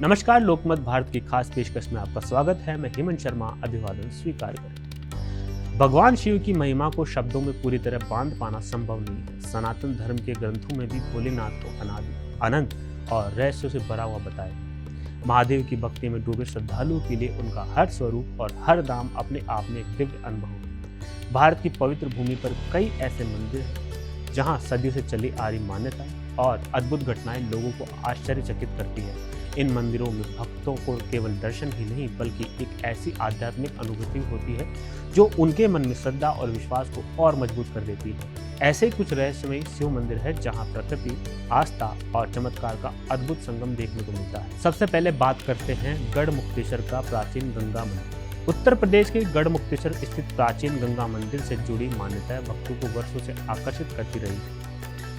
नमस्कार, लोकमत भारत की खास पेशकश में आपका स्वागत है। मैं हेमंत शर्मा अभिवादन स्वीकार करें। भगवान शिव की महिमा को शब्दों में पूरी तरह बांध पाना संभव नहीं है। सनातन धर्म के ग्रंथों में भी भोलेनाथ को अनादि, अनंत और रहस्यों से भरा हुआ बताया। महादेव की भक्ति में डूबे श्रद्धालुओं के लिए उनका हर स्वरूप और हर धाम अपने आप में एक दिव्य अनुभव है। भारत की पवित्र भूमि पर कई ऐसे मंदिर हैं जहां सदियों से चली आ रही मान्यताएं और अद्भुत घटनाएं लोगों को आश्चर्यचकित करती है। इन मंदिरों में भक्तों को केवल दर्शन ही नहीं बल्कि एक ऐसी आध्यात्मिक अनुभूति होती है जो उनके मन में श्रद्धा और विश्वास को और मजबूत कर देती है। ऐसे ही कुछ रहस्यमयी शिव मंदिर है जहां प्रकृति, आस्था और चमत्कार का अद्भुत संगम देखने को मिलता है। सबसे पहले बात करते हैं गढ़मुक्तेश्वर का प्राचीन गंगा मंदिर। उत्तर प्रदेश के गढ़मुक्तेश्वर स्थित प्राचीन गंगा मंदिर से जुड़ी मान्यताएं भक्तों को वर्षों से आकर्षित करती रही है।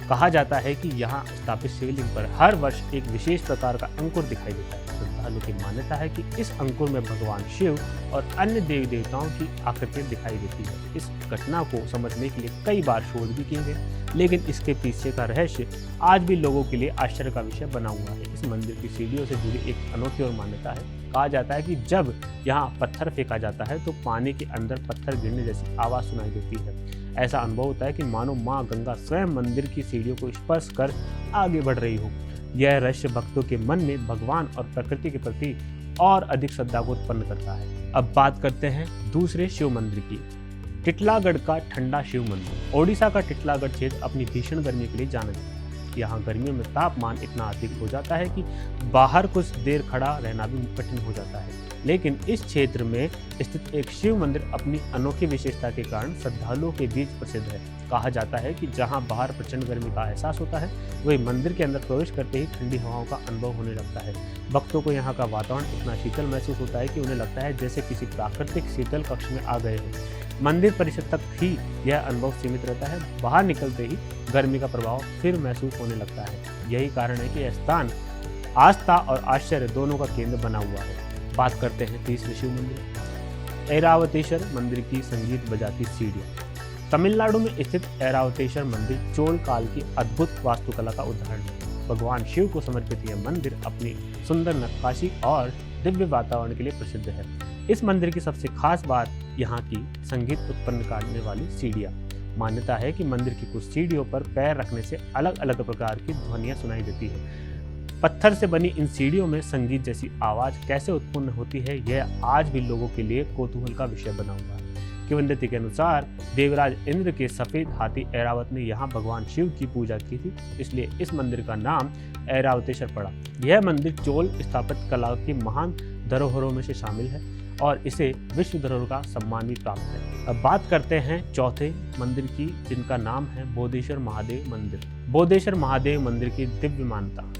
कहा जाता है कि यहाँ स्थापित शिवलिंग पर हर वर्ष एक विशेष प्रकार का अंकुर दिखाई देता है। श्रद्धालुओं की मान्यता है कि इस अंकुर में भगवान शिव और अन्य देवी देवताओं की आकृतियां दिखाई देती है। इस घटना को समझने के लिए कई बार शोध भी किए गए, लेकिन इसके पीछे का रहस्य आज भी लोगों के लिए आश्चर्य का विषय बना हुआ है। इस मंदिर की सीढ़ियों से जुड़ी एक अनोखी और मान्यता है। कहा जाता है कि जब यहाँ पत्थर फेंका जाता है तो पानी के अंदर पत्थर गिरने जैसी आवाज सुनाई देती है। ऐसा अनुभव होता है कि मानो माँ गंगा स्वयं मंदिर की सीढ़ियों को स्पर्श कर आगे बढ़ रही हो। यह रहस्य भक्तों के मन में भगवान और प्रकृति के प्रति और अधिक श्रद्धा को उत्पन्न करता है। अब बात करते हैं दूसरे शिव मंदिर की। टिटलागढ़ का ठंडा शिव मंदिर। ओडिशा का टिटलागढ़ क्षेत्र अपनी भीषण गर्मी के लिए जाना जाता है। यहाँ गर्मियों में तापमान इतना अधिक हो जाता है कि बाहर कुछ देर खड़ा रहना भी कठिन हो जाता है। लेकिन इस क्षेत्र में स्थित एक शिव मंदिर अपनी अनोखी विशेषता के कारण श्रद्धालुओं के बीच प्रसिद्ध है। कहा जाता है कि जहां बाहर प्रचंड गर्मी का एहसास होता है, वही मंदिर के अंदर प्रवेश करते ही ठंडी हवाओं का अनुभव होने लगता है। भक्तों को यहाँ का वातावरण इतना शीतल महसूस होता है कि उन्हें लगता है जैसे किसी प्राकृतिक शीतल कक्ष में आ गए हैं। मंदिर परिसर तक ही यह अनुभव सीमित रहता है, बाहर निकलते ही गर्मी का प्रभाव फिर महसूस होने लगता है। यही कारण है कि यह स्थान आस्था और आश्चर्य दोनों का केंद्र बना हुआ है। बात करते हैं तीसरे शिव मंदिर, ऐरावतेश्वर मंदिर की संगीत बजाती सीढ़ियाँ। तमिलनाडु में स्थित ऐरावतेश्वर मंदिर चोल काल की अद्भुत वास्तुकला का उदाहरण है। भगवान शिव को समर्पित यह मंदिर अपनी सुंदर नक्काशी और दिव्य वातावरण के लिए प्रसिद्ध है। इस मंदिर की सबसे खास बात यहाँ की संगीत उत्पन्न करने वाली सीढ़ियाँ। मान्यता है कि मंदिर की कुछ सीढ़ियों पर पैर रखने से अलग अलग प्रकार की ध्वनियाँ सुनाई देती है। पत्थर से बनी इन सीढ़ियों में संगीत जैसी आवाज कैसे उत्पन्न होती है, यह आज भी लोगों के लिए कौतूहल का विषय बना हुआ है। किंवदंती के अनुसार देवराज इंद्र के सफेद हाथी ऐरावत ने यहाँ भगवान शिव की पूजा की थी, इसलिए इस मंदिर का नाम ऐरावतेश्वर पड़ा। यह मंदिर चोल स्थापत्य कला की महान धरोहरों में से शामिल है और इसे विश्व धरोहर का सम्मान भी प्राप्त है। अब बात करते हैं चौथे मंदिर की, जिनका नाम है बोधेश्वर महादेव मंदिर। बोधेश्वर महादेव मंदिर की दिव्य मान्यता।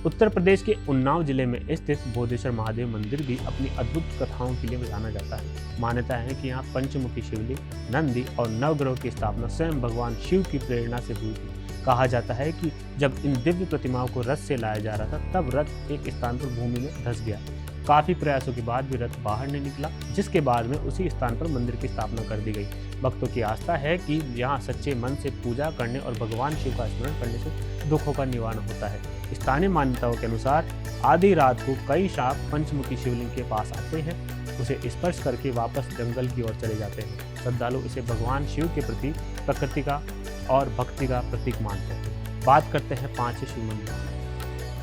उत्तर प्रदेश के उन्नाव जिले में स्थित बोधेश्वर महादेव मंदिर भी अपनी अद्भुत कथाओं के लिए जाना जाता है। मान्यता है कि यहाँ पंचमुखी शिवलिंग, नंदी और नवग्रह की स्थापना स्वयं भगवान शिव की प्रेरणा से हुई थी। कहा जाता है कि जब इन दिव्य प्रतिमाओं को रथ से लाया जा रहा था, तब रथ एक स्थान पर भूमि में धंस गया। काफी प्रयासों के बाद भी रथ बाहर नहीं निकला, जिसके बाद में उसी स्थान पर मंदिर की स्थापना कर दी गई। भक्तों की आस्था है कि यहाँ सच्चे मन से पूजा करने और भगवान शिव का स्मरण करने से दुखों का निवारण होता है। स्थानीय मान्यताओं के अनुसार आधी रात को कई सांप पंचमुखी शिवलिंग के पास आते हैं, उसे स्पर्श करके वापस जंगल की ओर चले जाते हैं। श्रद्धालु इसे भगवान शिव के प्रति प्रकृति का और भक्ति का प्रतीक मानते हैं। बात करते हैं पांचवें शिव मंदिर,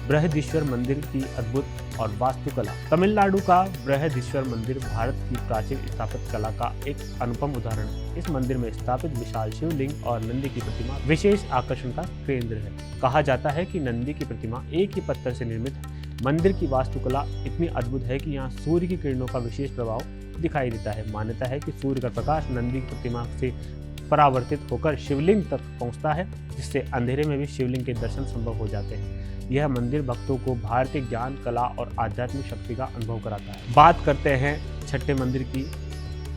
बृहदीश्वर मंदिर की अद्भुत और वास्तुकला। तमिलनाडु का बृहदीश्वर मंदिर भारत की प्राचीन स्थापत्य कला का एक अनुपम उदाहरण है। इस मंदिर में स्थापित विशाल शिवलिंग और नंदी की प्रतिमा विशेष आकर्षण का केंद्र है। कहा जाता है कि नंदी की प्रतिमा एक ही पत्थर से निर्मित है। मंदिर की वास्तुकला इतनी अद्भुत है कि यहाँ सूर्य की किरणों का विशेष प्रभाव दिखाई देता है। मान्यता है कि सूर्य का प्रकाश नंदी की प्रतिमा से परावर्तित होकर शिवलिंग तक पहुँचता है, जिससे अंधेरे में भी शिवलिंग के दर्शन संभव हो जाते हैं। यह मंदिर भक्तों को भारतीय ज्ञान, कला और आध्यात्मिक शक्ति का अनुभव कराता है। बात करते हैं छठे मंदिर की,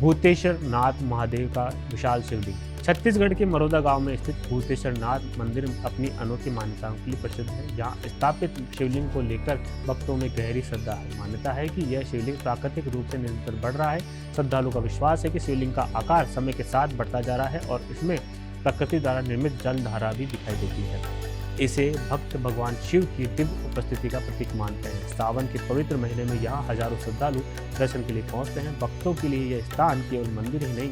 भूतेश्वर नाथ महादेव का विशाल शिवलिंग। छत्तीसगढ़ के मरोदा गांव में स्थित भूतेश्वर नाथ मंदिर अपनी अनोखी मान्यताओं के लिए प्रसिद्ध है। यहाँ स्थापित शिवलिंग को लेकर भक्तों में गहरी श्रद्धा है। मान्यता है कि यह शिवलिंग प्राकृतिक रूप से निरंतर बढ़ रहा है। श्रद्धालुओं का विश्वास है कि शिवलिंग का आकार समय के साथ बढ़ता जा रहा है और इसमें प्रकृति द्वारा निर्मित जल धारा भी दिखाई देती है। इसे भक्त भगवान शिव की दिव्य उपस्थिति का प्रतीक मानते हैं। सावन के पवित्र महीने में यहाँ हजारों श्रद्धालु दर्शन के लिए पहुंचते हैं। भक्तों के लिए यह स्थान केवल मंदिर ही नहीं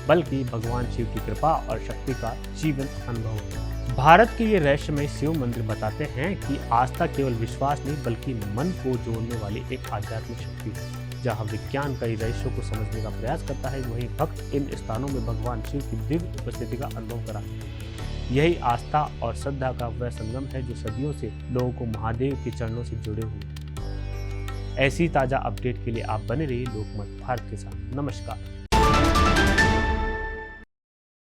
बल्कि भगवान शिव की कृपा और शक्ति का जीवंत अनुभव है। भारत के ये रहस्यमय शिव मंदिर बताते हैं कि आस्था केवल विश्वास नहीं बल्कि मन को जोड़ने वाली एक आध्यात्मिक शक्ति है। जहाँ विज्ञान कई रहस्यों को समझने का प्रयास करता है, वहीं भक्त इन स्थानों में भगवान शिव की दिव्य उपस्थिति का अनुभव कराते हैं। यही आस्था और श्रद्धा का वह संगम है जो सदियों से लोगों को महादेव के चरणों से जुड़े हुए हैं। ऐसी ताजा अपडेट के लिए आप बने रहिए लोकमत भारत के साथ। नमस्कार।